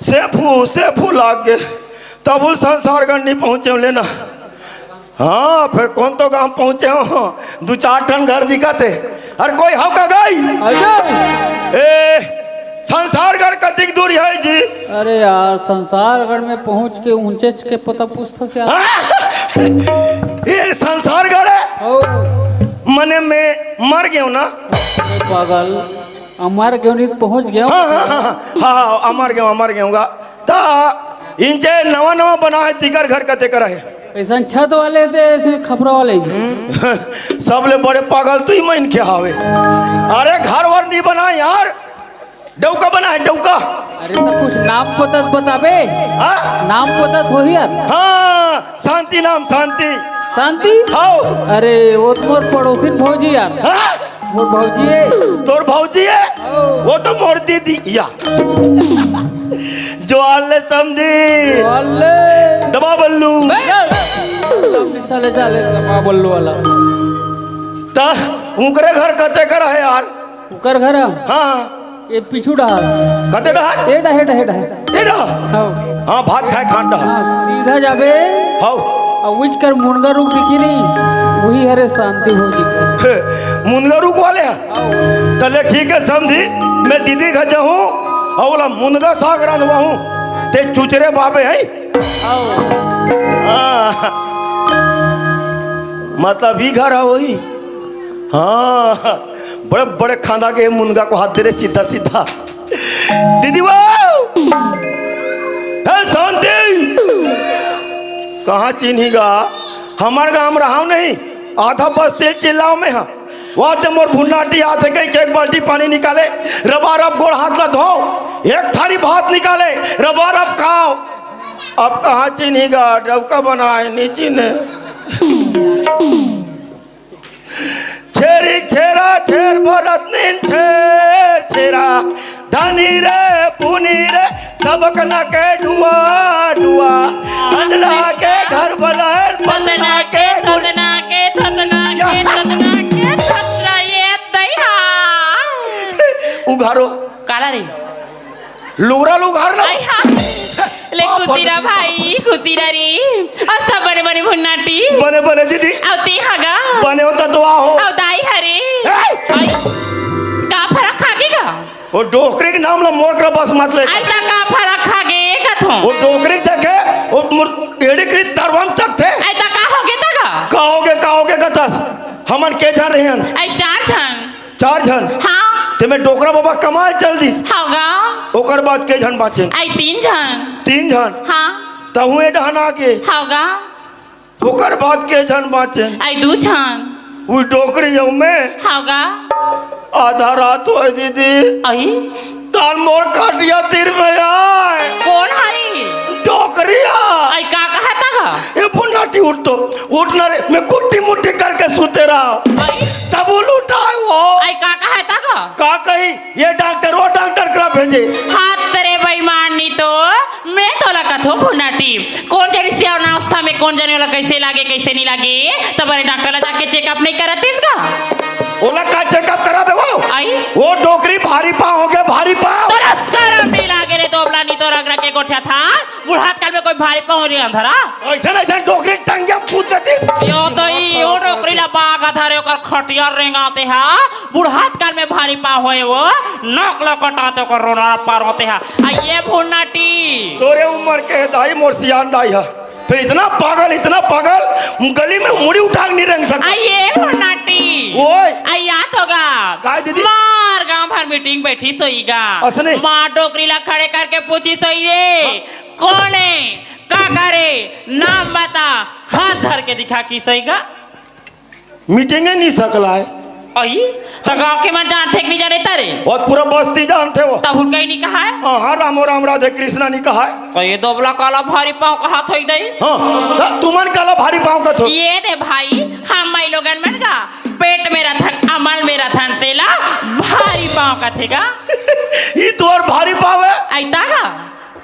सेफू लाग गए तब उस संसार गढ़ नहीं पहुँचे लेना। हाँ फिर कौन तो गांव पहुँचे हो 2-4 टन घर दिखाते। अरे कोई हाउ का गई ए संसारगढ़ का दिख दूरी है जी। अरे यार संसारगढ़ में पहुंच के ऊंचे के पता पूछता से ये संसारगढ़ है मने में मर गया ना पागल अमर क्यों नहीं पहुंच गया। हाँ अमर गया ता इंचे नवा बना है तिकर घर का तेकर है ऐसा छत वाले थे ऐसे खपरा वाले सबले बड़े पागल तू ही मन के हावे। अरे घर वर नहीं बना यार डौका बना है डौका। अरे तो कुछ नाम पता बताबे। नाम पता हो यार। हाँ शांति नाम शांति हाँ। अरे वो तुम्हारे पड़ोसी भौजी यार। मोर भौजी है तोर भौजी है वो तो मोर दीदी या जो आले समझी दबा बल्लू चले दबा बल्लू वाला ता उनकरे घर कते कर है यार। उकर घर हाँ ये पीछू डहार कते डहार एडा हाँ भात खाए खान डहार सीधा जाबे हाँ विच कर मुनगा रुक दिखी नहीं वही हरे शांति हो जी मुनगा रुक वाले हैं तले ठीक है समझी मैं दीदी घर जाऊँ और बोला मुनगा साग रंधवा हूँ ते चुचरे बाबे हैं मतलब ही घर है वही। हाँ बड़े बड़े खाना के मुनगा को हाथ दे रहे सीधा दीदी वो शांति कहाँ चिन्हीगा हमारे गाँव रहा नहीं आधा बस्ती चिल्लाओ में हाँ वहाँ ते मोर भुन्नाटी हाथ से गई एक बाल्टी पानी निकाले रबारब गोड़ हाथ ला धो एक थाली भात निकाले रबारब खाओ। अब कहाँ चिन्हीगा डबका बनाए नीचे ने छेरी छेरा छेर भरत नीन छेर छेरा धनी रे पुनी रे सबक न के डुआ अंडला के घर बनाए थतना के छतरा ये दैहा उघारो काला रे लुगरा लुघार ना ले कुतीरा रे अच्छा बने भुन्नाटी बने दीदी औती हगा बने होता तो आओ औ दाई हरे का फरक खागेगा वो डोकरी के नाम ला मोर कर बस मत ले ऐसा का फरक खागे कथो वो डोकरी देखे वो मोर एड़ी करी दरवाम चक थे ऐसा का होगे तगा कहोगे गतस हमन के जान रहे हैं ऐ 4 जन हाँ ते में डोकरा बाबा कमाल चल दिस होगा ओकर बाद के जन बाचे ऐ 3 जन हाँ तहुए डहना के होगा ओकर बाद के जन बाचे ऐ 2 जन वो डोकरी यौ में होगा आधा रात हो दीदी आई ताल मोर काटिया तीर में आए कौन हरी डोकरिया आई का कहता गा ये भुन्नाटी उठना रे मैं कुट्टी मुट्टी करके सोते रहा तब वो लुटाए वो आई का कहता गा का कही ये डॉक्टर वो डॉक्टर करा भेजे हाथ तेरे बेईमान नहीं तो मैं तो लगा थो भुन्नाटी कौन जानी से और नाश्ता में कौन जाने वाला कैसे लागे कैसे नहीं लागे तब बड़े डॉक्टर ला जाके चेकअप नहीं करते इसका ओला का चेकअप करा दे आई वो डोकरी भारी पाँव हो गया भारी पाँव तोरा शर्म नहीं लागे रे तोबला नहीं तो रगड़ के गोठा था बुढ़ात काल में कोई भारी पाँव हो रही अंधरा ऐसा डोकरी टंगे कूद देती यो तो यो डोकरी ला बागा धारे कर खटिया रेंगाते हैं बुढ़ात काल में भारी पाँव होए वो नक लकटाते कर रोना पार होते हैं ये भुन्नाटी तोरे उम्र के दाई मोर सियान दाई है फिर इतना पागल गली में मुड़ी उठा नहीं रंग सकता ये भुन्नाटी ओए आया होगा काय दीदी मार गांव भर मीटिंग बैठी सोईगा असने माँ डोकरी ला खड़े करके पूछी सोई रे कौन है का करे नाम बता हाथ धर के दिखा की सोईगा मीटिंग नहीं सकला है आई तो गांव के मन जानते नहीं जाने तारे और पूरा बस्ती जानते हो तब उनका ही नहीं कहा है हाँ राम राधे कृष्णा नहीं कहा है तो ये दोबला काला भारी पाँव का हाथ हो गई हाँ तुमन काला भारी पाँव का थो ये दे भाई हम माई लोगन मन का पेट मेरा थन अमल मेरा थन तेला भारी पाँव का थेगा ये तो और भारी पाँव है ऐता का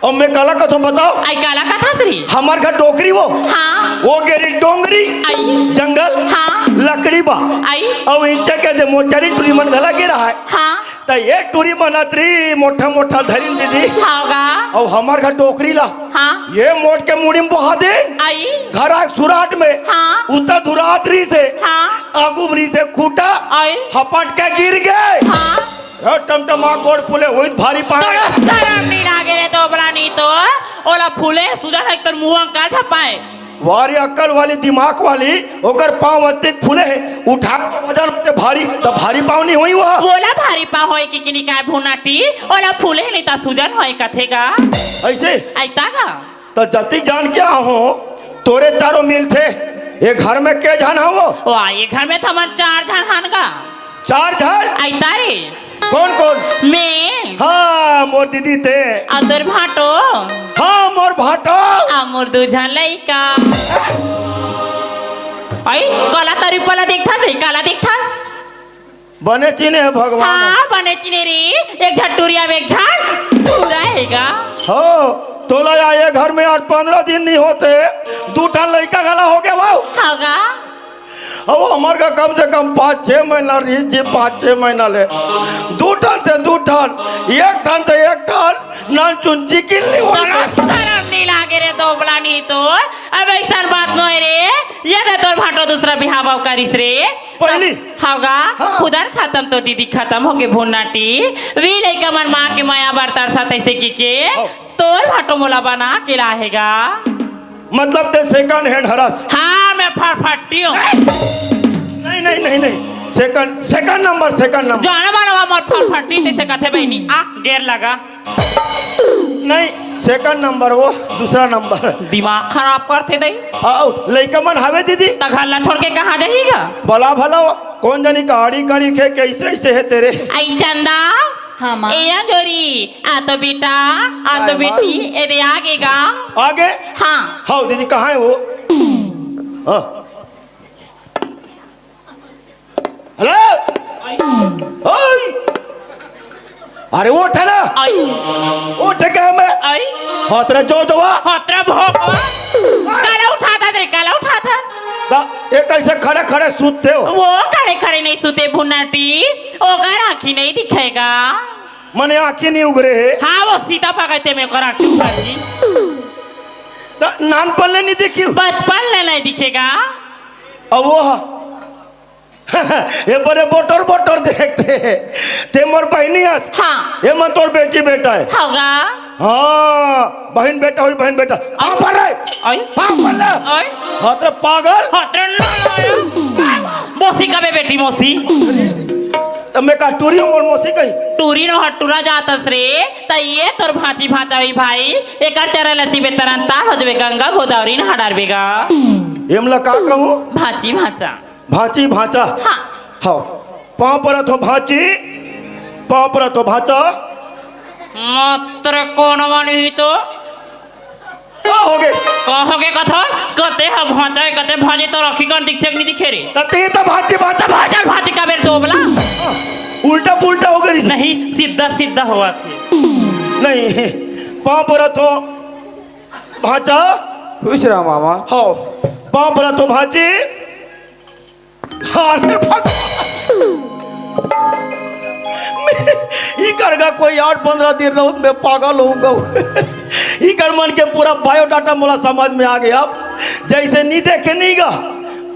और मैं काला कथो बताओ आई काला कथा श्री हमार घर डोकरी वो हाँ वो गेरी डोंगरी आई जंगल हाँ लकड़ी बा आई और इंचा के दे मोटरी टुरी मन गला गिरा है हाँ तो एक टूरी बनतरी मोटा मोटा धरिन दीदी होगा और हमार घर डोकरी ला हाँ ये मोट के मुड़ी में बहा दे आई घर आग सुराट में हाँ उतर धुरातरी से हाँ आगुबरी से खूटा आई हपट के गिर गए हाँ टमटमा गोड़ फूले हुई भारी तो पानी शर्म नहीं लागे रे तो बला नहीं तो ओला फूले सुजन एक तो मुंह का छपाए वारी अक्कल वाली दिमाग वाली ओकर पाँव अत्यंत फूले है उठा के वजन पे भारी तो भारी पाँव नहीं हुई वहाँ बोला भारी पा होए कि किनी काय भुनाटी ओला फूले नहीं ता सुजन होए कथेगा ऐसे ऐता का तो जति जान क्या हो तोरे चारों मिल थे ये घर में के जान हो वो वाह ये घर में तो हमार 4 जन हन का 4 झाल ऐता रे कौन कौन मैं हाँ मोर दीदी थे अदर भाटो हाँ मोर भाटो अमर दूझन लइका आई काला तारी पला देखता रे काला देखता बने चिने है भगवान हाँ बने चिने रे एक झटूरिया में एक झाड़ पूरा हैगा हो तोला आए घर में आज 15 दिन नहीं होते 2 टन लड़का गला हो गया वो होगा अब हमारे का कम से कम 5-6 महीना रही जी 5-6 महीना ले 2 टन से 2 टन 1 टन से 1 टन नान चुंची किल नहीं तो होती शर्म नहीं लागे रे तो बोला नहीं तो अब ऐसा बात न है रे ये तो तोर भाटो दूसरा बिहाव भाव करिस रे पहली होगा हाँ। खुदर खत्म तो दीदी खत्म हो गए भुन्नाटी वी लइका मन माँ के माया बरतार साथ ऐसे की तोर भाटो मोला बना के लाहेगा मतलब ते सेकंड हैंड हरस हाँ मैं फटफटी हूँ नहीं नहीं नहीं नहीं सेकंड नंबर जाना माना मत फटफटी से कथे बहनी आ गेर लगा नहीं सेकंड नंबर वो दूसरा नंबर दिमाग खराब करते दई आओ लइका मन हवे दीदी तघल्ला छोड़ के कहाँ जाएगा भला भला कौन जानी कहाड़ी कड़ी खे कैसे ऐसे है तेरे आई चंदा हाँ माँ एया जोरी आ तो बेटा आ तो बेटी एदे आगेगा आगे हाँ हाँ दीदी कहाँ है वो हाँ हेलो ओए अरे वो उठा ना आई वो ठेका मैं आई हाँ तेरा जो दवा होत्रा भोगवा काला उठाता दे काला उठाता ये कैसे खड़े खड़े सूतते हो वो खड़े खड़े नहीं सुते भुन्नाटी ओकर आँखी नहीं दिखेगा मने आँखें नहीं उगरे है हाँ वो सीता पकड़ते में ओकर आँखी उगरी नान पल्ले नहीं देखी बचपन ले नहीं दिखेगा अब वो ये बड़े बोटर बोटर देखते हैं ते मोर बहनी हस हाँ ये मन तोर बेटी बेटा है होगा हाँ बहन बेटा हुई बहन बेटा हाँ पर रहे आई हाँ पर रहे आई हाँ तेरे पागल होत्रा मोसी कबे बेटी मोसी तो मैं कहा टूरी मोर मोसी कही टूरी नो हटूरा जातस रे त ये तोर भांची भाचा हुई भाई एकर चरल लसी तरन तार हो जबे गंगा गोदावरी न हडारबेगा एमला का कहूँ भांची भाचा भांची भांचा हाँ हाँ पाँव पर तो भांची पाँव पर तो भांचा मात्र कौन वाली हुई तो हो गए कहोगे कथा कते हम भांचा कते भांजे तो रखी कौन दिखे नहीं दिखे रे तते तो भांची भांचा भाचा भांची का बेर दोबला उल्टा पुल्टा हो गई नहीं सीधा सीधा हुआ थे नहीं पाँव पर तो भांचा खुश रहो मामा हाँ पाँव पर तो भांची हाँ करगा कोई 8-15 दिन रहूं मैं पागल होऊंगा कर मन के पूरा बायोडाटा मोला समझ में आ गया अब जैसे नहीं देखे नहीं गा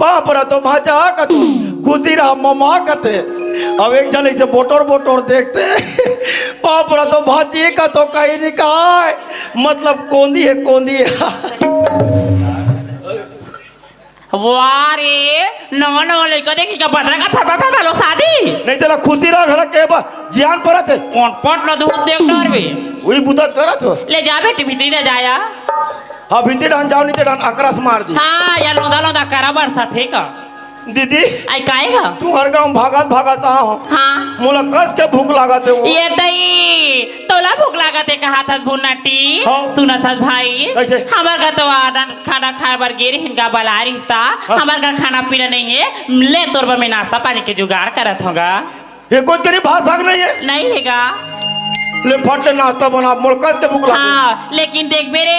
पाप रहा तो भाजा कतो खुशी रहा ममा कते अब एक जन ऐसे बोटोर बोटोर देखते पाप रहा तो भाजी का तो कहीं नहीं कहा मतलब कोंदी है कोंदी है वारे नवा नवा लड़का देखी का बटरा का फटा लो शादी नहीं तेरा खुशी रहा घर के बा जियान परत है कौन पट लो दूध देख डर बे वही बुदत करत हो ले जा बेटी भीतरी ले जाया हाँ भिंती डान जाओ नीचे डान अकरस मार दी हाँ या लोदा लोदा करा बरसा थे का दीदी आई काएगा तू हर गांव भागत भागत आ हो हाँ मोला कस के भूख लागत है वो ये दई तोला भूख लागत है कहा था भुन्नाटी हाँ। सुना था भाई कैसे? हमार घर तो खाना खाए बार गेरी हिनका बला रिश्ता हाँ। हमार घर खाना पीना नहीं है ले तोर बर में नाश्ता पानी के जुगाड़ करत होगा ये कुछ तेरी भाषा नहीं है नहीं हैगा ले फट ले नाश्ता बना मोल कस के भूख लागत हाँ लेकिन देख बेरे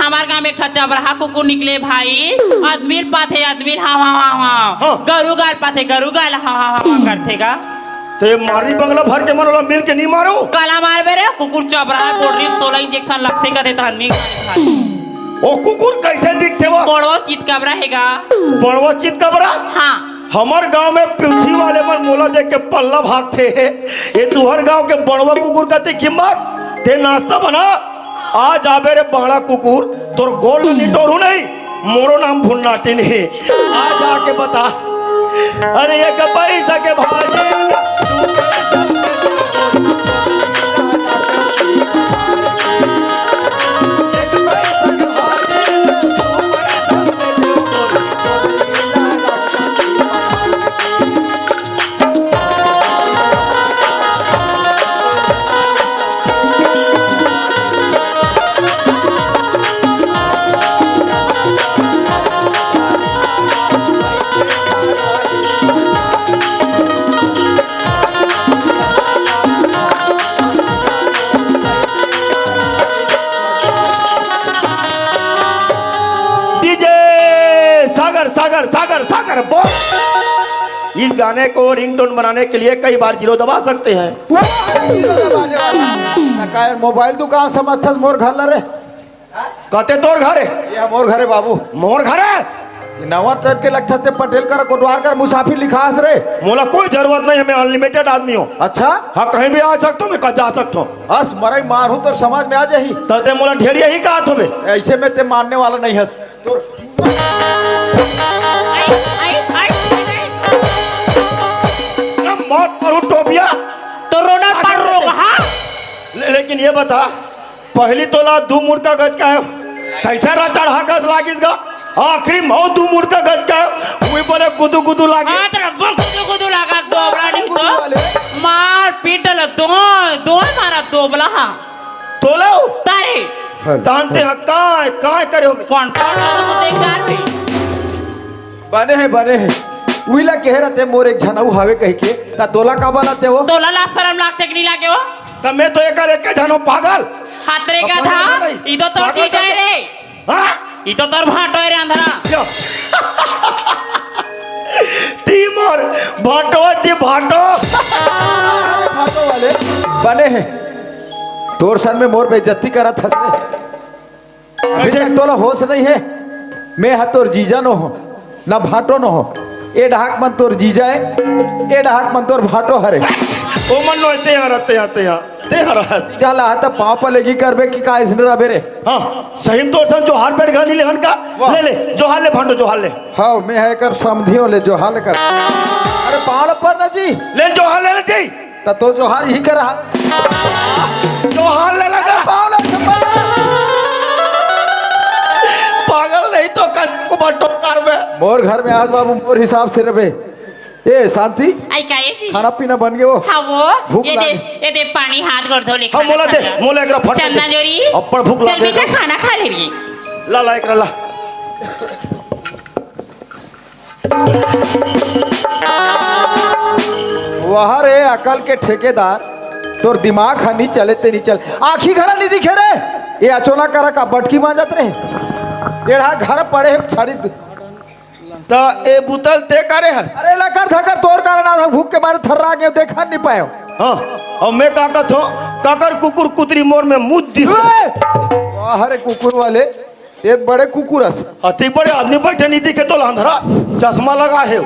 हमार गाँव में एक चबरहा कुकुर निकले भाई आदमीर पाथे आदमीर हाँ हाँ हाँ हाँ हाँ। गरु गाल पाथे गरु गाल हाँ हाँ हाँ करतेगा तो ये मारी बंगला भर के मरोला मिल के नहीं मारो। काला मार बेरे कुकुर चबरा कोल्ड ड्रिंक 16 इंजेक्शन लगते का देता हन्नी ओ कुकुर कैसे दिखते वो? बड़ो चित कबरा हैगा। बड़वा चित कबरा? हाँ हमार गांव में पिछी वाले मन मोला देख के पल्ला भागते है। ये तुहर गांव के बड़वा कुकुर का कीमत ते नाश्ता बना आज आबे रे बड़ा कुकुर तोर गोल नहीं टोरू नहीं मोरो नाम भुन्नाटी नहीं आज आके बता। अरे ये पैसा के भाजी इस गाने को रिंगटोन बनाने के लिए कई बार जीरो दबा सकते हैं। मोबाइल दुकान समझथस मोर घर ला रे कहते तोर घर है? ये मोर घर है बाबू। मोर घर है? नवा टाइप के लगता ते पटेल कर कोटवार कर मुसाफिर लिखास रे। मोला कोई जरूरत नहीं है, मैं अनलिमिटेड आदमी हूँ। अच्छा हाँ कहीं भी आ सकता हूँ, मैं कहीं जा सकता हूँ। हस मरई मार हूँ तो समझ में आ जाही। तते मोला ढेर यही कहा तुम्हें ऐसे में ते मारने वाला नहीं हस तो मौत पर टोपिया तो रोना पर रोग। हाँ लेकिन ये बता पहली तोला 2 मुर्गा गज का है कैसे रा चढ़ा गज लागिस गा आखिरी मौ 2 मुर्गा गज का है वही बोले गुदू गुदू लागे। हाँ तेरा बोल गुदू लगा दोबला नहीं तो मार पीटल दो मारा दोबला। हाँ तोला तारे जानते हैं काय काय करे हो कौन देख जाते बने हैं उइला कह रहते मोर एक झनाऊ हवे कह के ता तोला का बनाते हो? तोला ला शर्म लागते कि नहीं लागे हो? तब मैं तो एक जानो पागल हातरे का था ई तो तोर ठीक है रे। हाँ ई तो तोर भाटो है रे अंधरा टीमर भाटो जी भाटो अरे भाटो वाले बने हैं तोर सन में मोर बेइज्जती करत हस रे। अभी तक तोला होश नहीं है मैं हा तोर जीजा नो हो ना भाटो नो हो। ए ढाक मन तोर जीजा है ए ढाक मन तोर भाटो हरे। ओ मन नो ते हरा जीजा ला त पांव पर लेगी करबे की का इसने रबे रे। हाँ सही तो सन जो हार पेट गाली ले हन का ले जो हाल ले भाटो जो हाल ले। हाँ मैं है कर समझियो ले जो हाल कर। अरे पहाड़ पर ना जी ले जो हाल ले जी त तो जो हाल ही कर जो हाल ले लगा पागल नहीं तो को भाटो करबे। मोर घर में आज बाबू मोर हिसाब से रबे। ए शांति आई काए जी खाना पीना बन गयो? हाँ वो भूख ये दे पानी हाथ गोड़ धो ले। हम मोला दे मोला एकरा फट चंदन जोरी अप्पड़ भूख चल बेटा खाना खा ले रही ला एकरा ला। वहाँ रे अकल के ठेकेदार तोर दिमाग हनी चले ते नहीं चल आखी घड़ा नहीं दिखे रे। ये अचोना करा का बटकी मांजत रे एड़ा घर पड़े छरी तो ए बुतल ते करे है। अरे लकर धकर तोर कारण आ भूख के मारे थर्रा गए देखा नहीं पायो। हाँ और मैं काकत हो काकर कुकुर कुतरी मोर में मुँह दिस वाह रे कुकुर वाले ये बड़े कुकुरस अति बड़े आदमी बैठे नहीं दिखे तो लांधरा चश्मा लगा है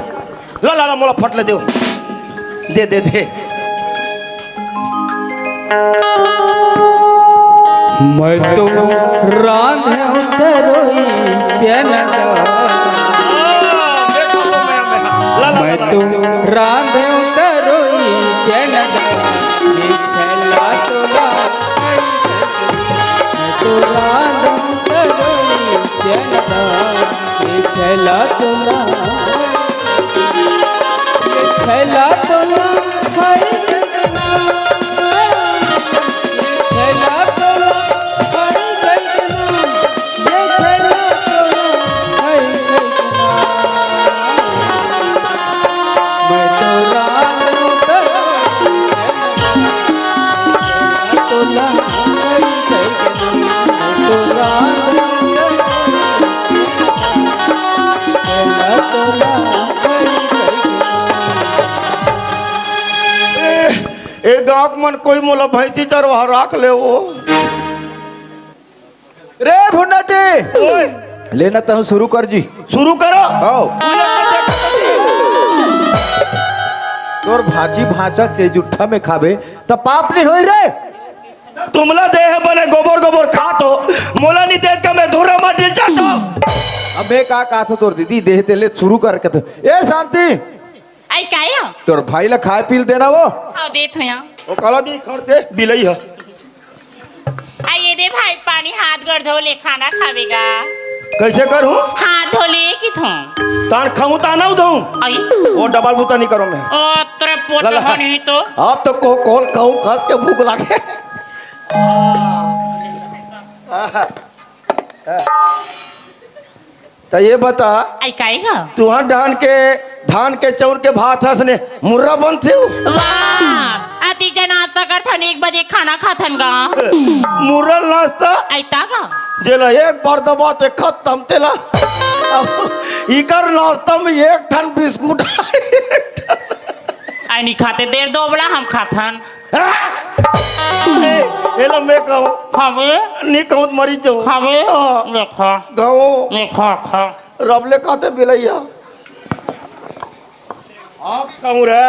ला ला ला मोला फट ले दे दे दे दे। मैं तो रांधे उतरोई चनगा मैं तो रांधे उतरोई चनगा ये खेला तोला मैं तो रांधे उतरोई चनगा ये खेला तोला हरी एक गाँव मन कोई मोला भैंसी चरवाहा राख ले वो रे भुन्नाटी ओए लेना तो शुरू कर जी। शुरू करो आओ तोर भाजी भाजा के जुट्ठा में खाबे तो पाप नहीं होई रे। तुमला देह बने गोबर गोबर खात हो मोला नहीं देख के मैं धुरा माटी चाटो। अब मैं का था तोर दीदी देह ते ले शुरू करके तो ए शांति आई काया तोर भाई ला खाए पील देना वो हाँ देत हो यहाँ ओ काला दी खर्चे बिलई है आई ये दे भाई पानी हाथ गोड़ धो ले खाना खावेगा कैसे करूं हाथ धो ले कि थो तान खाऊं ताना दूं आई वो डबल बूता नहीं करो मैं ओ तेरे पोते लला। बनी तो आप तो को कॉल खाऊं खास के भूख लागे तो ये बता आई काएगा तुहां धान के चौर के भात हंसने मुर्रा बनते हो वाह आती जनाता कर थन 1 बजे खाना खाथन गा मुर्रा नाश्ता आई तागा जेला एक बार दबाते खत्म तेला अब इकर नाश्ता में एक ठन बिस्कुट आई नहीं खाते देर दो बड़ा हम खाथन एला मैं कहूं खावे नहीं कहूं मरी जाऊं खावे देखो गाओ देखो खा रबले खाते बिलैया आप कहूं रे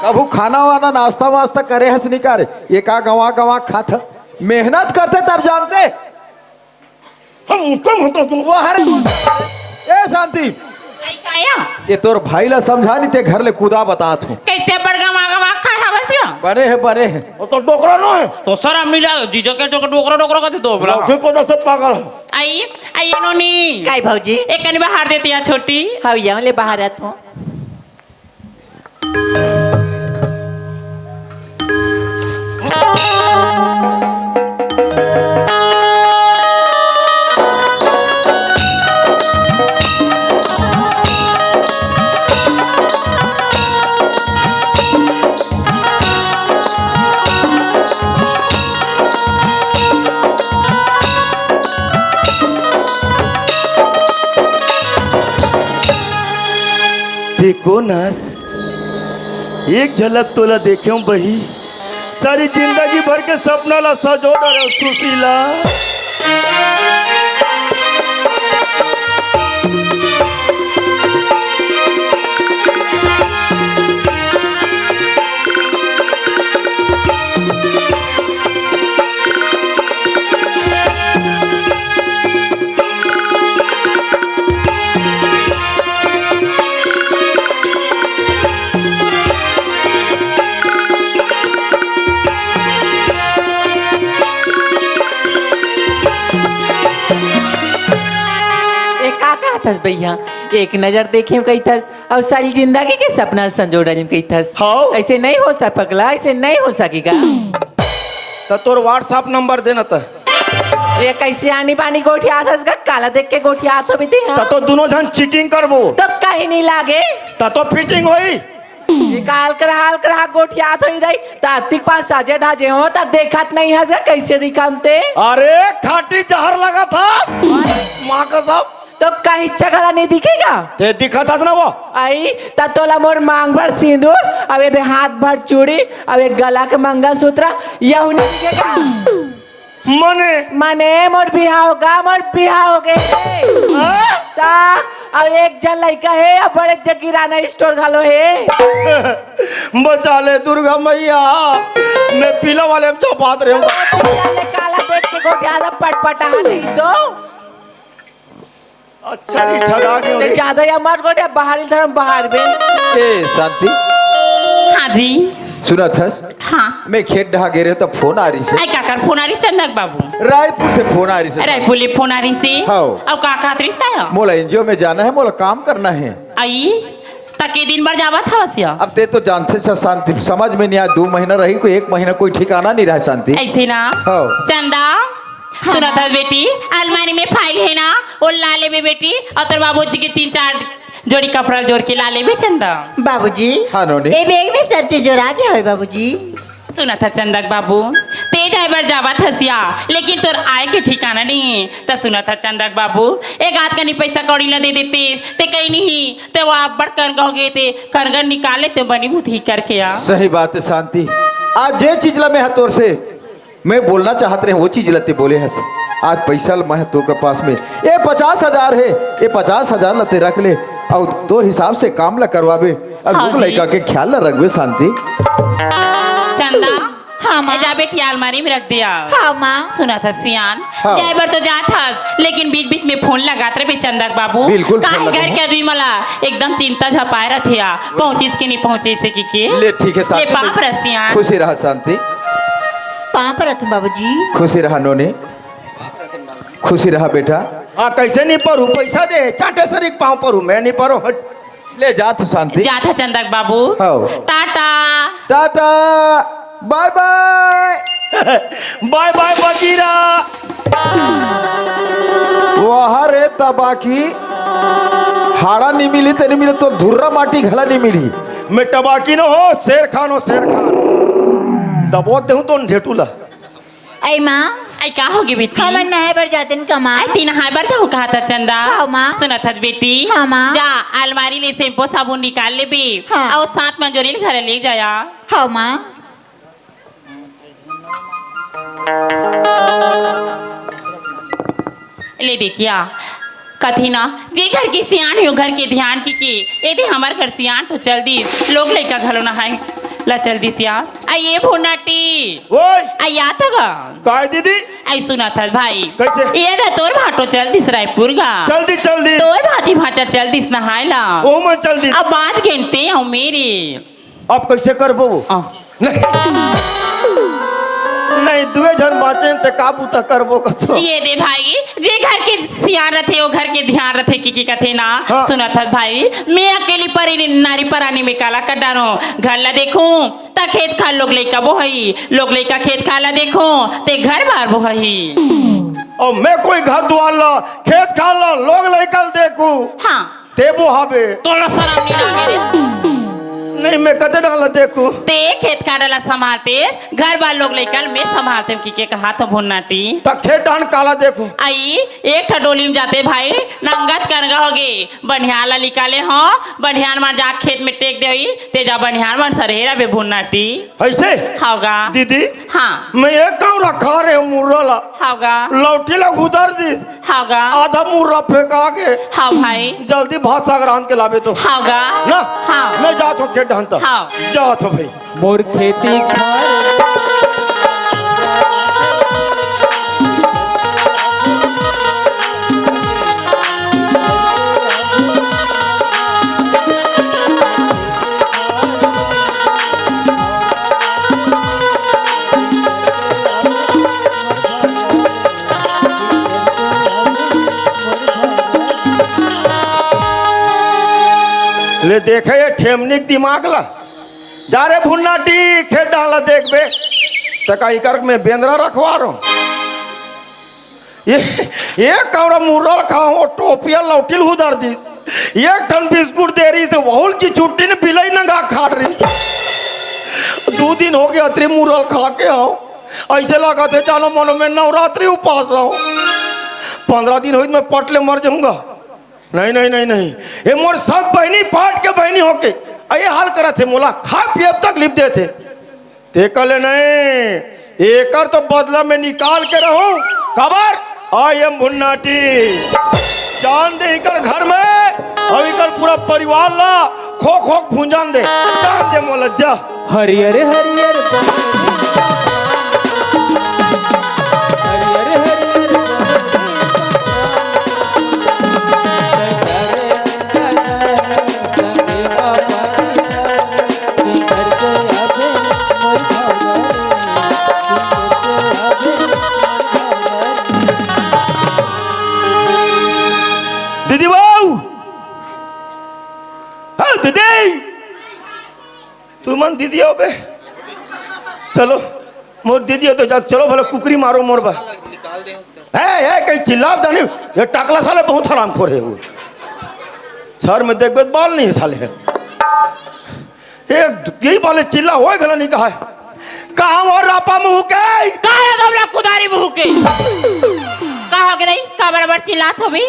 कभू खाना वाना नाश्ता वास्ता करे हंस नहीं करे ये का गवा गवा खात मेहनत करते तब जानते हम तुम वो हरे ए शांति आई काया ये तोर भाई ला समझा नहीं ते घर ले कूदा बतात हूँ कैसे बड़गा मागा खा हवसिया बने है तो डोकरा न है तो सर हम मिला जीजो के डोकरा का दो बड़ा ठीक को तो सब पागल है आई आई नोनी काय भाऊजी एक कनी बाहर देती है छोटी हाव यहाँ ले बाहर आत हूँ देखो ना एक झलक तोला देखो बही सारी जिंदगी भर के सपना ला सजो डर सुशीला थस भैया एक नजर देखे कही थस और सारी जिंदगी के सपना संजोड़ा जिम कही थस हाँ। ऐसे नहीं हो सकला ऐसे नहीं हो सकेगा तो तोर व्हाट्सएप नंबर देना था ये कैसे आनी पानी गोठिया थस का काला देख के गोठिया तो भी दे तो दोनों जन चीटिंग करबो तो कहीं नहीं लागे तो फिटिंग होई निकाल कर हाल कर हा गोठिया तो इधर तातिक पास साजे धाजे हो ता देखत नहीं है कैसे दिखाते अरे खाटी जहर लगा था माँ का सब तो कहीं चगला नहीं दिखेगा ते दिखा था ना वो आई ता तोला मोर मांग भर सिंदूर अब ये हाथ भर चूड़ी अब ये गला के मंगलसूत्र यह नहीं दिखेगा मने मने मोर बिहाव हो गए ता अब एक जन लड़का है अब बड़े जगीराना स्टोर घालो है बचा ले दुर्गा मैया मैं पीला वाले में जो बात रहे काला देख के गोटिया पटपटा नहीं तो अच्छा नहीं ठगा ते गए ज्यादा या मत गोटिया बाहर धर्म बाहर में ए शांति हाँ जी सुना थस हाँ मैं खेत ढहा गे तो फोन आ रही आई काकर फोन आ रही चंदक बाबू रायपुर से फोन आ रही से रायपुर फोन आ रही से हाँ। अब काका रिश्ता है मोला एनजीओ में जाना है मोला काम करना है आई तके दिन भर जावा था वसिया अब ते तो जानते से शांति समझ में नहीं आया 2 महीना रही कोई 1 महीना कोई ठिकाना नहीं रहा शांति ऐसे ना हाँ। चंदा सुना था बेटी अलमारी में फाइल है ना वो ला ले बेटी और तेरे बाबूजी के 3-4 जोड़ी कपड़ा जोड़ के ला ले चंदा बाबूजी हाँ नोनी ए बैग में सब चीज जोड़ा के है बाबूजी सुना था चंदक बाबू ते ले जाए बर जावा थसिया लेकिन तोर आए के ठिकाना नहीं तो सुना था चंदक बाबू एक आध का नहीं पैसा कौड़ी ला दे देते ते कहीं नहीं ते वो आप बड़ कर गए थे करगर निकाले ते बनी बुद्धि करके आ सही बात है शांति। आज जे चीज ला मैं तोर से मैं बोलना चाहते रहे वो चीज लते बोले हस। आज पैसा मैं तोर के पास में ये 50,000 है, ये 50,000 लते रख ले और तोर हिसाब से काम ला करवावे और हाँ वो जी। लड़का के ख्याल ला रखबे शांति। चंदा हाँ माँ। जा बेटी अलमारी में रख दिया। हाँ माँ। सुना था सियान हाँ। जाए बर तो जा था लेकिन बीच बीच में फोन लगाते रहे चंदक बाबू बिल्कुल फोन काहे लगाऊं। घर के आदमी मला एकदम चिंता झपाए रहे पहुंचिस के नहीं पहुंचे से की ले ठीक है ले पाप शांति, रसियान खुशी रहा शांति, पाँव पर रथ बाबूजी। खुशी रहा नोनी, खुशी रहा बेटा। हाँ कैसे नहीं पढ़ू पैसा दे चाटे सर एक पाँव पढ़ू मैं नहीं पढ़ू हट। ले जा तू शांति। जा था चंदक बाबू हाँ। Tata tata bye bye. Bye bye बजीरा। वहाँ रे तबाकी हाड़ा नहीं मिली तेरी मिले तो धुर्रा माटी घला नहीं मिली। मैं टबाकी न हो शेर खान हो शेर खान दबोत दे तो झेटूला। आई माँ आई का होगी बेटी हमन नहाए बर जाते न कमा। आई तीन हाय बार जाओ कहा था चंदा हाँ, माँ। सुना था बेटी हाँ, माँ। जा अलमारी ले शैम्पू साबुन निकाल ले भी हाँ। और साथ मंजूरी घर ले जाया हाँ माँ। ले देखिया कथी ना जे घर की सियान हो घर के ध्यान की यदि हमार घर सियान तो चल दी लोग लड़का घलो ना है ला चल दी सियान आइए भुनाटी ओए आई आता गा काय दीदी आई सुना था भाई कैसे? ये तो तोर भाटो चल दिस रायपुर गा जल्दी जल्दी तोर भाजी भाचा चल दिस नहायला ओ मैं जल्दी अब बात गिनते हो मेरे अब कैसे करबो नहीं दुए जन बातें ते काबू तक करबो कतो ये दे भाई जे घर के सियान रथे वो घर के ध्यान रथे की कथे ना हाँ। सुना था भाई मैं अकेली परी नारी परानी में काला कर डारो घर ला देखूं ता खेत खा लोग लइका बोहई लोग लइका खेत खाला देखूं ते घर बार बोहई और मैं कोई घर दुआर ला खेत खाल ला लोग लइकल देखू हाँ ते बोहाबे तोला शराब नहीं लागे रे नहीं मैं कदे डाल देखू ते खेत काटला संभालते घर बार लोग लेकर मैं संभालते की के कहा तो भुन्नाटी तक खेत डान काला देखू आई एक ठा डोली में जाते भाई नंगत करगा होगे बनिहाला निकाले हो बनिहान में जा खेत में टेक दे ते जा बनिहान में सरेरा बे भुन्नाटी ऐसे होगा दीदी हाँ मैं एक काम रखा रे मुर्रा होगा लौटी ला उधर दी होगा आधा मुर्रा फेंका के हाँ भाई जल्दी भात सागरान के लावे तो होगा ना हाँ मैं जात हूँ खेत ढांता हाँ। जात हूँ भाई मोर खेती खार ले देखे ये ठेमनिक दिमाग ला जा रे भुन्नाटी खेत डाला देख बे तकाई कर मैं बेंद्रा रखवा रहा हूँ ये कमरा मुर्रा खाओ टोपिया लौटिल उधर दी एक टन बिस्कुट दे रही से वहुल की छुट्टी ने बिलाई नंगा खा रही 2 दिन हो गया अतरी मुर्रल खा के आओ ऐसे लगा थे जानो मनो में नवरात्रि उपास आओ 15 दिन हुई मैं पटले मर जाऊंगा नहीं नहीं नहीं नहीं ये मोर सब बहनी पाट के बहनी होके ये हाल करा थे मोला खा पिए तकलीफ दे थे ते कल नहीं एकर तो बदला में निकाल के रहूं खबर आई एम भुन्नाटी जान दे इकर घर में और इकर पूरा परिवार ला खो खो भूंजन दे जान दे मोला जा हरियर हरियर हरियर हरियर दीदी बाऊ हाँ दीदी तू मन दीदी हो बे चलो मोर दीदी हो तो जा चलो भले कुकरी मारो मोर बा है कहीं चिल्लाप जानी ये टाकला साले बहुत हराम खोर है वो सर में देख बाल नहीं है साले एक यही वाले चिल्ला हो गला नहीं कहा कहाँ और रापा मुँह के कहा तुम लोग कुदारी मुँह के कहा हो गई का बराबर चिल्लात हो भी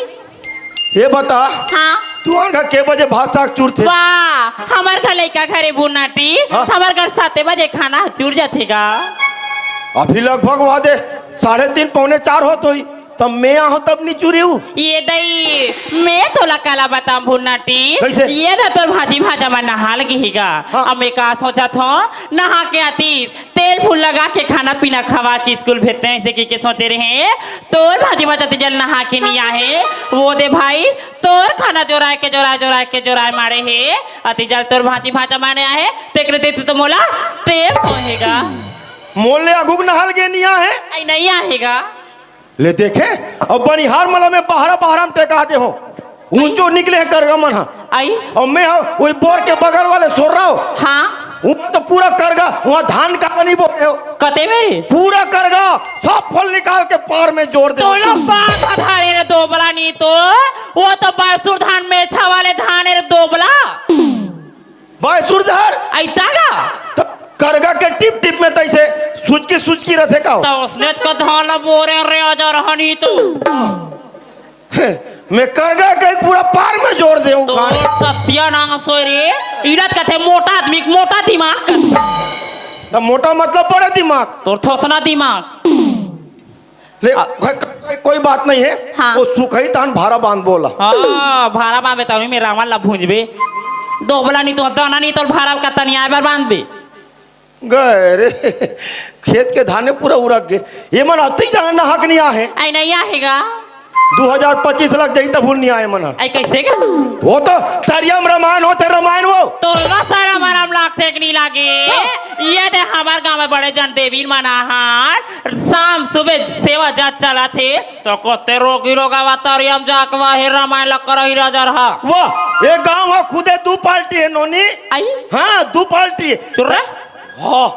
ये बता हाँ तू घर के बजे भात साग चूर थे वाह हमार घर लड़का घरे बुनाटी हाँ? हमार घर 7 बजे खाना चूर जातेगा अभी लगभग वादे 3:30 पौने 4 हो तो ही तब मैं आऊँ तब नहीं चूरी हूँ ये दई मैं तोला काला बताम भुन्नाटी कैसे? ये दा तोर भाजी भाजा में नहा लगी हाँ। अब मैं का सोचा था नहा के आती तेल फूल लगा के खाना पीना खवा के स्कूल भेजते हैं ऐसे के सोचे रहे तोर भाजी भाजा जल नहा के नहीं आए वो दे भाई तोर खाना जोराए मारे है अति जल तोर भाजी भाजा मारे आए तेकरे देते तो मोला टेप होएगा मोल ले अगुग नहल गे नहीं है आई नहीं आएगा ले देखे अब बनिहार मला में बाहर में टेका दे हो ऊंचो निकले हैं करगमन हाँ आई और मैं वही बोर के बगल वाले सो रहा हूँ हाँ वहाँ तो पूरा करगा वहाँ धान का बनी बोले हो कते मेरे पूरा करगा सब फल निकाल के पार में जोड़ दे तो लोग बात अधारे रे दोबला नहीं तो वो तो बासुर धान में छा वाले धान रे दोबला भाई सुरधर ऐसा का तो करगा के टिप में तैसे सुचकी रथे का हो। तो उसने को धान बोरे रे आजा रहनी तो मैं करगा के पूरा पार में जोड़ दे तो सत्यानाश होए रे इरत कथे मोटा आदमी के मोटा दिमाग तो मोटा मतलब बड़ा दिमाग तो थोथना दिमाग ले कोई बात नहीं है हाँ। वो सुखई तान भारा बांध बोला हाँ भाड़ा बांध बताऊँ मैं रावण ला भूंजबे दोबला नहीं तो दाना नहीं तो भाड़ा का तनिया बार बांध बे गए रे खेत के धाने पूरा उड़क गए ये मन अति जाना हक नहीं आहे आई नहीं आएगा 2025 लग जाई तब भूल नहीं आए मन आई कैसे का वो तो तरियम रामायण होते रामायण वो तो सारा मरम लाख फेंक नहीं लागे ये दे हमारे गांव में बड़े जन देवी मनाहार शाम सुबह सेवा जात चला थे तो कोते रोगी रोगा तरियम जाकवा हे रामायण लग कर ही राजा रहा वाह ये गांव है खुदे 2 पार्टी है नोनी आई हाँ 2 पार्टी है सुन रहे हाँ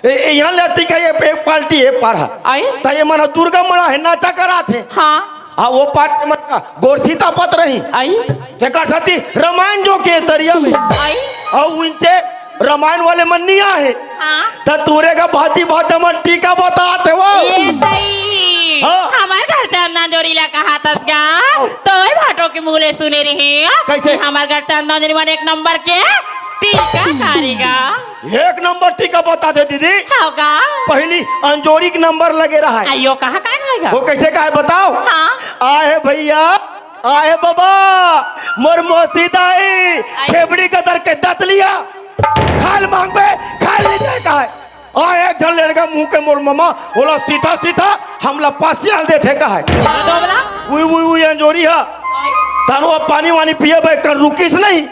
यहाँ लेती का ये एक पार्टी है पारा आई तो ये मना दुर्गा मना है नाचा करा थे हाँ हाँ वो पार्टी मना गोर सीता पत रही आई क्या कर सकती रामायण जो के तरिया में आई और उनसे रामायण वाले मन नहीं आए हाँ तो तूरे का भाजी भाजा मन टीका बताते वो ये सही हाँ। हमारे घर चंदन जोड़ीला कहा था क्या तो भाटो के मुँह सुने रहे कैसे? हमारे घर चंदन जोड़ी मन 1 नंबर के टीका कारेगा 1 नंबर टीका बताते दीदी होगा पहली अंजोरी के नंबर लगे रहा है आइयो कहाँ खाएगा वो कैसे का है बताओ हाँ आए भैया आए बाबा मोर मोसीदाई खेबड़ी कतर के दत लिया खाल मांग बे खाल नहीं दे का है आए एक जन लड़का मुंह के मोर मामा बोला सीधा हमला पासियाल देते का है दोबला उई अंजोरी है तानो अब पानी वानी पिए भाई कर रुकिस नहीं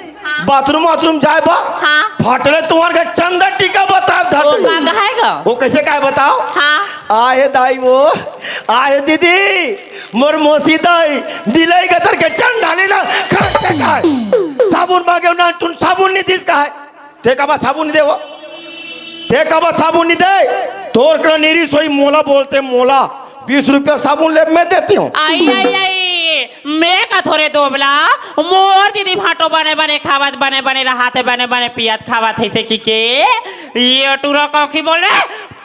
बाथरूम जाए बा हाँ। फाटले तुम्हारे घर चंदा टीका बता वो कहाँ खाएगा वो कैसे का है बताओ हाँ आए दाई वो आए दीदी मोर मोसी दाई दिलाई गतर के चंद डाली ना खाते का है साबुन मांगे ना तुम साबुन नहीं दिस का है ते का बा साबुन नहीं दे वो ते का बा साबुन नहीं दे तोर कर नीरी सोई मोला बोलते मोला 20 रुपया साबुन ले मैं देती हूँ आई मैं का थोड़े दोबला मोर दीदी भाटो बने खावत बने रहाते बने पियत खावत है से की के ये टूरा कौखी बोले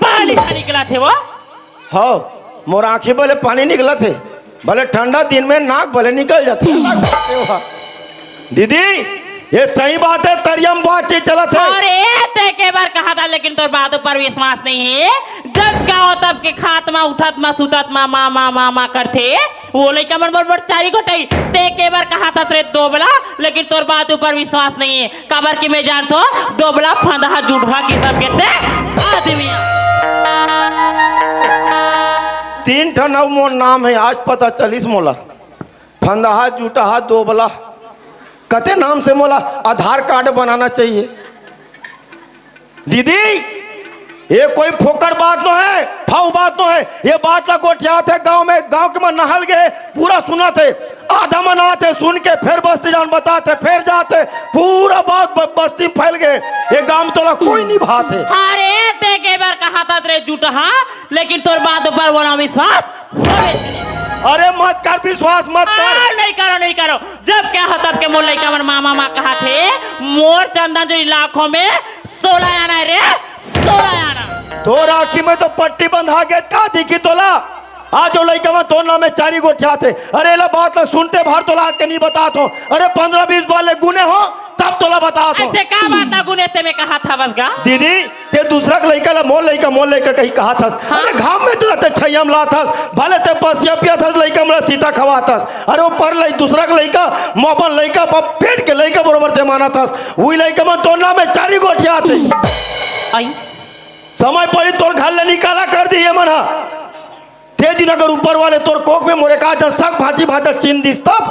पानी निकला थे वो हाँ मोर आँखें भले पानी निकला थे भले ठंडा दिन में नाक भले निकल जाती है दीदी ये सही बात है तरियम बात चला थे अरे ते के बार कहा था लेकिन तो बातों पर विश्वास नहीं है जब का हो तब के खात्मा उठत मा सुतत मा करते वो लइका मन बड़ चारी गोटाई ते के बार कहा था तेरे दोबला लेकिन तोर बातों पर विश्वास नहीं है काबर की मैं जानतो दोबला फंदा जुढ़ा की सब कहते आदमी 3 ठन अब मोर नाम है आज पता चलिस मोला फंदहा जूठा दोबला कते नाम से मोला आधार कार्ड बनाना चाहिए दीदी ये कोई फोकर बात तो है फाउ बात तो है ये बात का गोठिया थे गांव के में नहल गए पूरा सुना थे आधा मनाते सुन के फिर बस्ती जान बताते फिर जाते पूरा बात बस्ती फैल गए ये गांव में तो कोई नहीं बात है अरे ते के बार कहा था तेरे जुटहा लेकिन तोर बात पर वो ना विश्वास अरे मत कर विश्वास मत कर नहीं करो जब क्या हो तब के मोर लइका मन मामा कहा थे मोर चंदन जो लाखों में 16 आना है रे 16 आना तो राखी में तो पट्टी बंधा के का दिखी तोला आज जो लड़का में तो नाम में 4 गोठिया थे। अरे ला बात ला सुनते भर तोला के नहीं बतात हो। अरे 15-20 वाले गुने हो तब तोला बतात हो। ऐसे का बात ना गुने ते में कहा था बलगा दीदी ते दूसरा का लड़का ला मोल लड़का कहीं कहा था। अरे घाम में तो छैयम ला था भले ते पसिया पिया था लड़का मेरा सीता खवा था। अरे वो पर दूसरा का लड़का मोपन लड़का पेट के लड़का बरोबर ते माना था। वही लड़का में तो नाम में 4 गोठिया थे। आई समय पड़ी तोर घर ले निकाला कर दिए मना ते दिन अगर ऊपर वाले तोर कोक में मोरे का सग भाजी भाजा चिन्ह दिस तब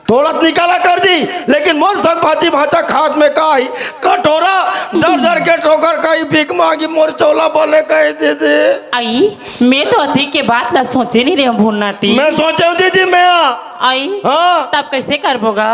तोड़त निकाला कर दी। लेकिन मोर सग भाजी भाजा खाद में का ही कटोरा दर के ठोकर का ही भीख मांगी मोर चौला बोले कहे दीदी। आई मैं तो अधिक के बात ला सोचे नहीं रहे भुन्नाटी। मैं सोचे दीदी मैं आई हाँ तब कैसे करबोगा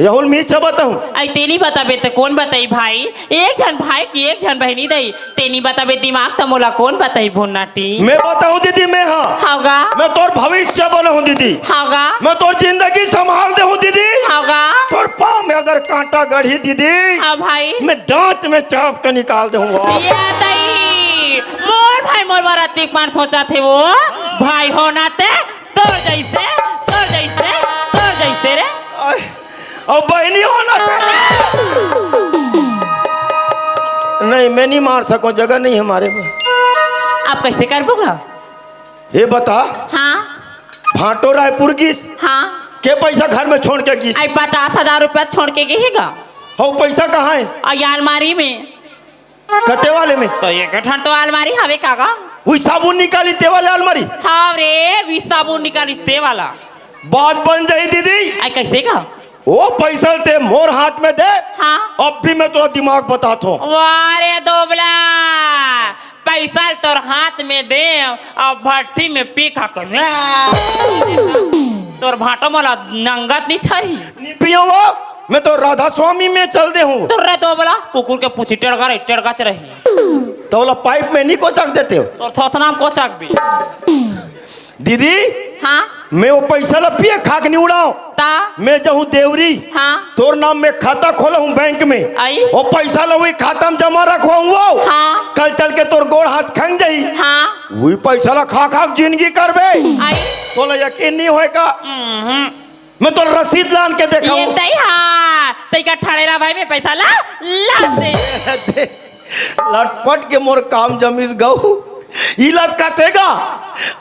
यहुल मी बताऊं आई तेनी बताबे तो कौन बताई भाई। एक जन भाई की एक जन बहनी दई तेनी बताबे दिमाग तो मोला कौन बताई भुन्नाटी। मैं बताऊं दीदी मैं होगा मैं तोर भविष्य बना हूँ दीदी। होगा मैं तोर जिंदगी संभाल दे हूँ दीदी। होगा तोर पाँव में अगर कांटा गढ़ी दीदी हाँ भाई मैं दांत में चाप के निकाल दूंगा। ये दई मोर भाई मोर बराती पान सोचा थे वो भाई होना ते तोर जैसे रे और बहनी होना नहीं मैं नहीं मार सकूं जगह नहीं हमारे पास। आप कैसे करबोगा ये बता हाँ भाटो रायपुर की हाँ के पैसा घर में छोड़ के की आई 50,000 रुपया छोड़ के गएगा हो पैसा कहाँ है और अलमारी में कते वाले में तो ये गठन तो अलमारी हवे कागा वही साबुन निकाली ते वाले अलमारी। हाँ रे वी साबुन निकाली ते वाला बात बन जाई दीदी। आई कैसे का वो पैसा ते मोर हाथ में दे हाँ अब भी मैं तो दिमाग बताता हूँ। वारे दोबला पैसा तोर हाथ में दे और भट्टी में पीखा कर तोर भाटो मला नंगत नहीं छही पियो वो मैं तो राधा स्वामी में चल दे हूँ। तो रे दोबला कुकुर के पूछी टेड़का रही तो वाला पाइप में नहीं कोचक देते हो तोर थोथनाम कोचक भी दीदी। हाँ मैं वो पैसा ला पिए खाक नहीं उड़ाऊं ता मैं जाऊं देवरी हाँ तोर नाम में खाता खोला हूँ बैंक में आई वो पैसा ला वही खाता में जमा रखवाऊं वो हाँ कल चल के तोर गोड़ हाथ खंग जाई हाँ वही पैसा ला खा खा जिंदगी करबे आई तोला यकीन नहीं होएगा। मैं तो रसीद लान के देखा ये तई हाँ तई का ठाड़ेरा भाई में पैसा ला दे लटपट के मोर काम जमीस गऊ इलाज का तेगा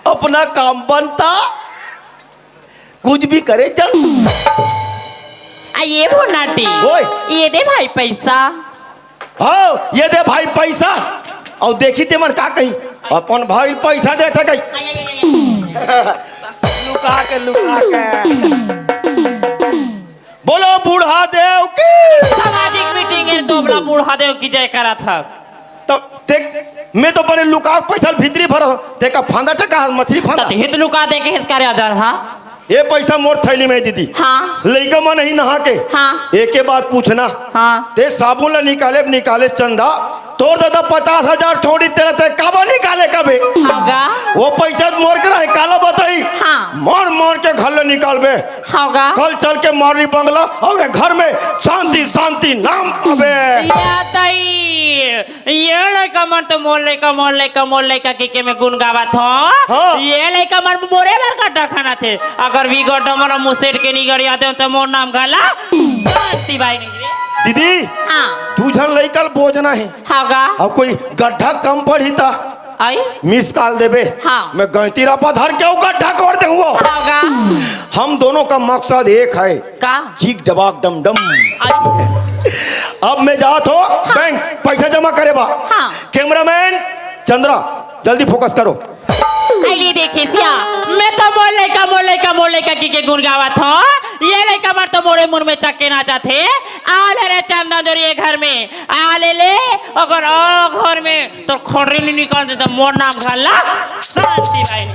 अपना काम बनता कुछ भी करे जन ये भुन्नाटी ओए ये दे भाई पैसा हाँ ये दे भाई पैसा और देखी ते मन का कही अपन भाई पैसा दे थे कही लुका के बोलो बूढ़ा देव की सामाजिक मीटिंग है दोबला बूढ़ा देव की जय करा था तो देख मैं तो पहले लुका पैसा भीतरी भर देखा फांदा टका मछली फांदा हित लुका दे के हिसकारे हजार हाँ ये पैसा मोर थैली में दीदी। हाँ लइका मन नहीं नहा के हाँ एक के बाद पूछना हाँ ते साबुन ला निकाले चंदा तोड़ दादा 50,000 थोड़ी तेरा ते काबा निकाले कबे होगा वो पैसा मोर के रहे काला बताई हाँ मार के घर ले निकालबे होगा कल चल के मारी बंगला अबे घर में शांति नाम अबे या तई ये लड़का मन तो मोर लड़का के में गुन गावत हो हाँ। ये लड़का मन मोरे बार का खाना थे अगर वी गोड मन मुसेट के निगड़ आते तो मोर नाम गाला शांति भाई नहीं रे दीदी हाँ तू झन लइकल बोझना है होगा और कोई गड्ढा कम पड़ी था आई मिस कॉल देबे हाँ। मैं गैती रापा धर के गड्ढा कर दे होगा हम दोनों का मकसद एक है का चीक डबाक डम डम। आई अब मैं जात हो बैंक पैसा जमा करे बा हाँ। कैमरामैन चंद्रा जल्दी फोकस करो। आइए देखिए क्या मैं तो मोर लड़का की गुण गावत हो ये लड़का मर तो मोरे मुंह में चक्के ना चाहते आले रे चंदा जोरी घर में आले ले अगर ओ घर में तो खोड़ी नहीं निकाल दे तो मोर नाम घाला शांति भाई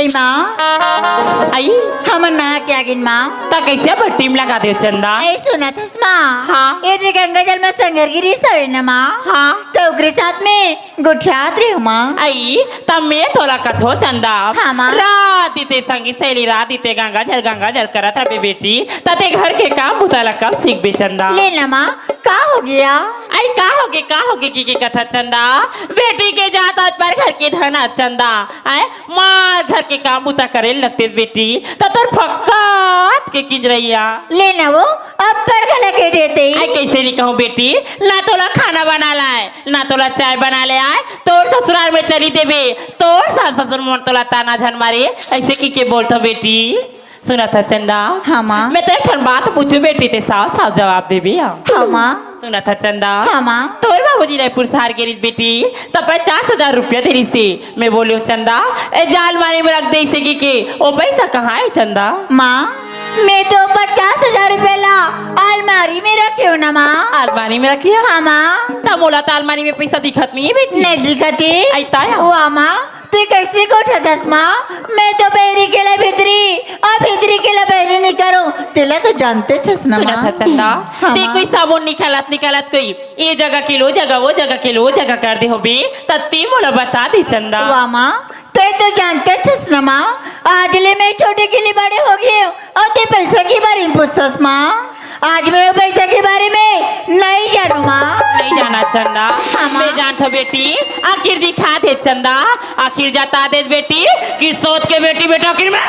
आई माँ आई हमर ना क्या गिन माँ ता कैसे बट्टीम लगा दे चंदा ऐ सुना था माँ हाँ। ये जो गंगा जल में संगर गिरी सवे ना माँ हाँ। तो ओकरे साथ में गुठियात रही माँ आई तब मैं तोला कथो चंदा हाँ, माँ। रात दीते संगी सहेली रात दीते गंगा जल करत रहे बेटी तते घर के काम बुताला कब सीख बे चंदा ले ना माँ का हो गया आई का होगे की कथा चंदा बेटी के जात आज पर घर के धना चंदा आए माँ घर के काम बुता करे लगते बेटी तो तोर फक्कात के किंजरैया ले ना वो अब पर गला के देते आई कैसे नहीं कहूँ बेटी ना तोला खाना बना लाए ना तोला चाय बना ले आए तोर ससुराल में चली देवे तोर सास ससुर मन तोला ताना झन मारे ऐसे की बोलता बेटी सुना था चंदा हाँ माँ मैं तेरे ठन बात पूछू बेटी ते साफ साफ जवाब देवी हाँ माँ सुना था चंदा हाँ माँ तोर बाबूजी रायपुर शहर के बेटी तब 50,000 रुपया दे रही से मैं बोलियो चंदा ए जाल मारे में रख दे से के ओ पैसा कहाँ है चंदा माँ मैं तो 50,000 रुपए ला अलमारी में रखी हूँ ना माँ अलमारी में रखी है हाँ माँ तब बोला तो अलमारी में पैसा दिखत नहीं है बेटी नहीं दिखती ऐता है वाह माँ तू कैसे कोठा दस माँ मैं तो बहरी के लिए भितरी और भितरी के लिए बहरी नहीं करूँ तिला तो जानते छस ना सुना माँ था चंदा हाँ, देख माँ। कोई साबुन निकालत कोई ये जगह किलो जगह वो जगह किलो जगह कर दे हो बे तत्ती मोला बता दी चंदा वाह माँ तो जानते छस ना माँ आजले में छोटे के लिए बड़े हो गए और ते पैसा के बारे में पूछतस माँ आज मैं वो पैसा के बारे में नहीं जानू माँ नहीं जाना चंदा हाँ, माँ। मैं जानता बेटी आखिर दिखा दे चंदा आखिर जाता दे बेटी कि सोच के बेटी बेटा आखिर में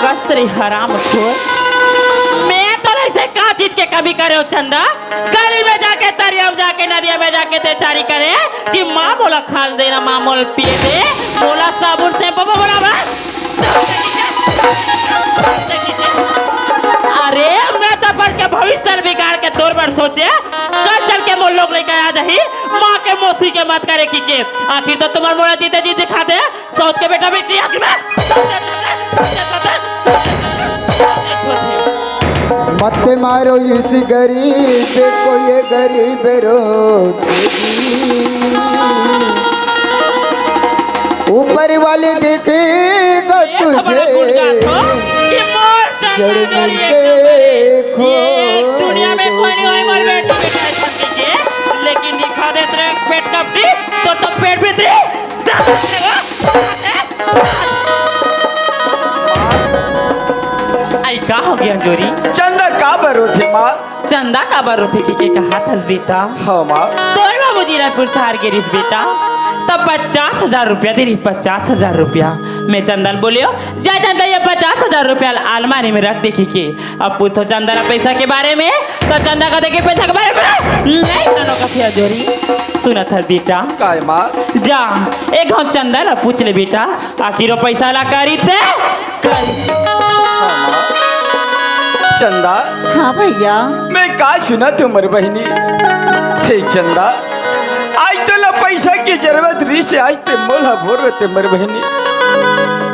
कसरे हराम खोर मैं तो ऐसे का चीज के कभी करे हो चंदा गली में जाके तरिया में जाके नदिया में जाके तेचारी करे कि माँ बोला खाल देना माँ मोल पिए दे बोला साबुन से पापा बराबर अरे मैं तो पढ़ के भविष्य बिगाड़ के तोर पर सोचे कल चल के मोल लोग लेकर आ जाही माँ के मौसी के मत करे की आखिर तो तुम्हारे मोरा जीते जी दिखा दे सोच के बेटा बेटी आखिर में मत मारो इस गरीब को ये गरीब रो ऊपर वाले देखेगा तुझे जड़ देखो दुनिया में कोई नहीं होई मोर बेटा बेटा छक्के के लेकिन दिखा दे तेरे पेट कपड़ी तो पेट भीतरी आई का हो गया जोरी चंदा का बरो थे माँ चंदा का बरो थे की कहा था बेटा हाँ माँ तोर बाबूजी रायपुर शहर के रिस बेटा तब 50,000 रुपया दे रही 50,000 रुपया मैं चंदन बोलियो जा चंदा ये 50,000 रुपया अलमारी में रख देखी के अब पूछो चंदन पैसा के बारे में तो चंदा का देखे पैसा के बारे में नहीं जानो का फिर जोरी सुना था बेटा का है माँ जा एक हम चंदन पूछ ले बेटा आखिर वो पैसा ला करी ते हाँ माँ चंदा हाँ भैया मैं का सुना तुम्हारी बहनी ठीक चंदा आज तो ला पैसा की जरूरत रही से आज ते मोला भोर रहते मेरे बहनी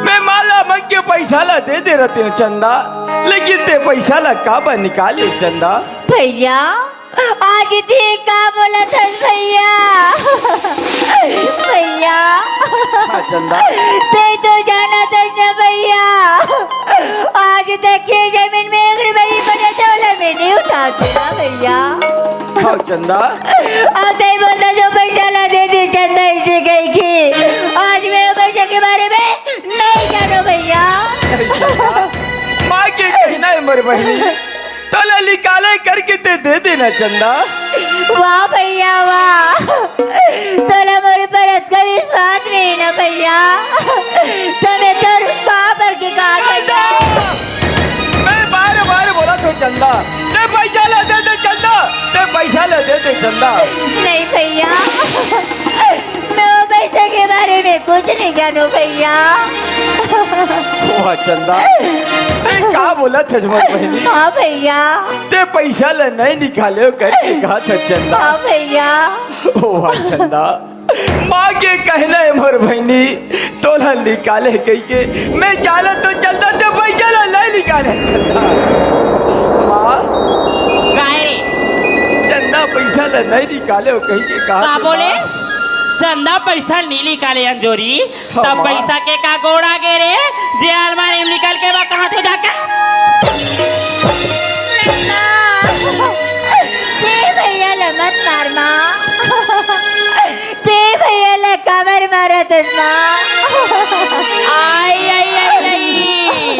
मैं माला मंग के पैसा ला दे रहते चंदा लेकिन ते पैसा ला काबा निकाले चंदा भैया आज थी का बोला था भैया भैया हाँ चंदा ते तो जाना था ना भैया आज देखिए जमीन में 1 रुपये पड़े थे बोला मैंने उठा दिया भैया हाँ चंदा अब ते बोलता जो पैसा ला दे दे चंदा इसे गई की आज मैं पैसे के बारे में नहीं जानो भैया माँ के कहना है मेरे बहनी तला निकाले करके ते दे देना चंदा वाह भैया वाह तोला मेरे पर का विश्वास नहीं ना भैया तुम्हें तो बाबर के कहा भैया मैं बार बार बोला तो चंदा ते पैसा ला दे दे चंदा ते पैसा ला दे दे चंदा नहीं भैया मैं वो पैसे के बारे में कुछ नहीं जानू भैया वाह चंदा ते का बोला था तुम्हारी बहनी हाँ भैया ते पैसा ला नहीं निकाले करके कहा था चंदा हाँ भैया वाह चंदा माँ के कहना है मोर बहनी तोला निकाले कहिए मैं जाना तो चलता ते पैसा ला नहीं निकाले चंदा माँ गाय रे चंदा पैसा ला नहीं निकाले कहिए का कहा बोले चंदा पैसा नहीं निकाले अंजोरी तब पैसा के का गोड़ा गे रे जे अलमारी में निकल के बा कहाँ तो जाके ते भैया ला मत मार माँ ते भैया ला कवर मारत माँ आई आई आई आई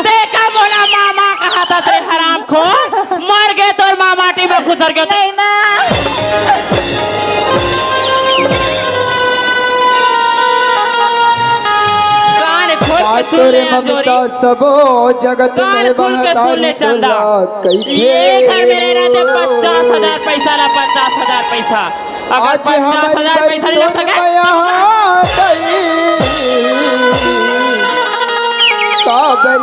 देखा बोला मामा कहा था तेरे हराम खो मर गए तोर माँ माटी में खुसर गए नहीं माँ कान खोल के सुन तोरे ले अंजोरी ममता सबो जगत कान में खोल के सुन ले बहता चंदा ये घर में रहना थे 50,000 पैसा ला 50,000 पैसा अगर आज 50,000 पैसा नहीं लग सके काबर